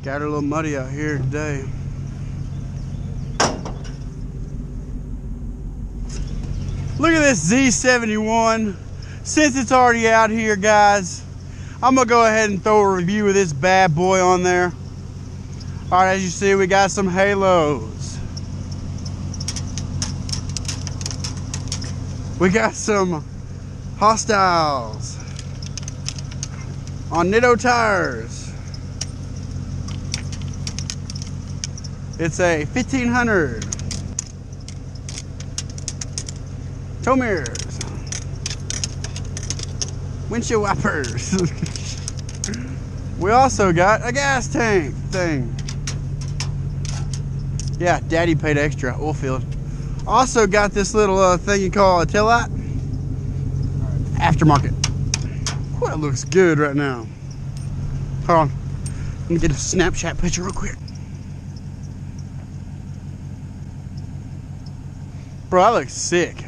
Got it a little muddy out here today. Look at this Z71. Since it's already out here, guys, I'm gonna go ahead and throw a review of this bad boy on there. All right, as you see, we got some halos. We got some Hostiles on Nitto tires. It's a 1500. Tow mirrors. Windshield wipers. We also got a gas tank thing. Yeah, Daddy paid extra, oil field. Also got this little thing you call a taillight. Aftermarket. Ooh, that looks good right now. Hold on. Let me get a Snapchat picture real quick. Bro, that looks sick.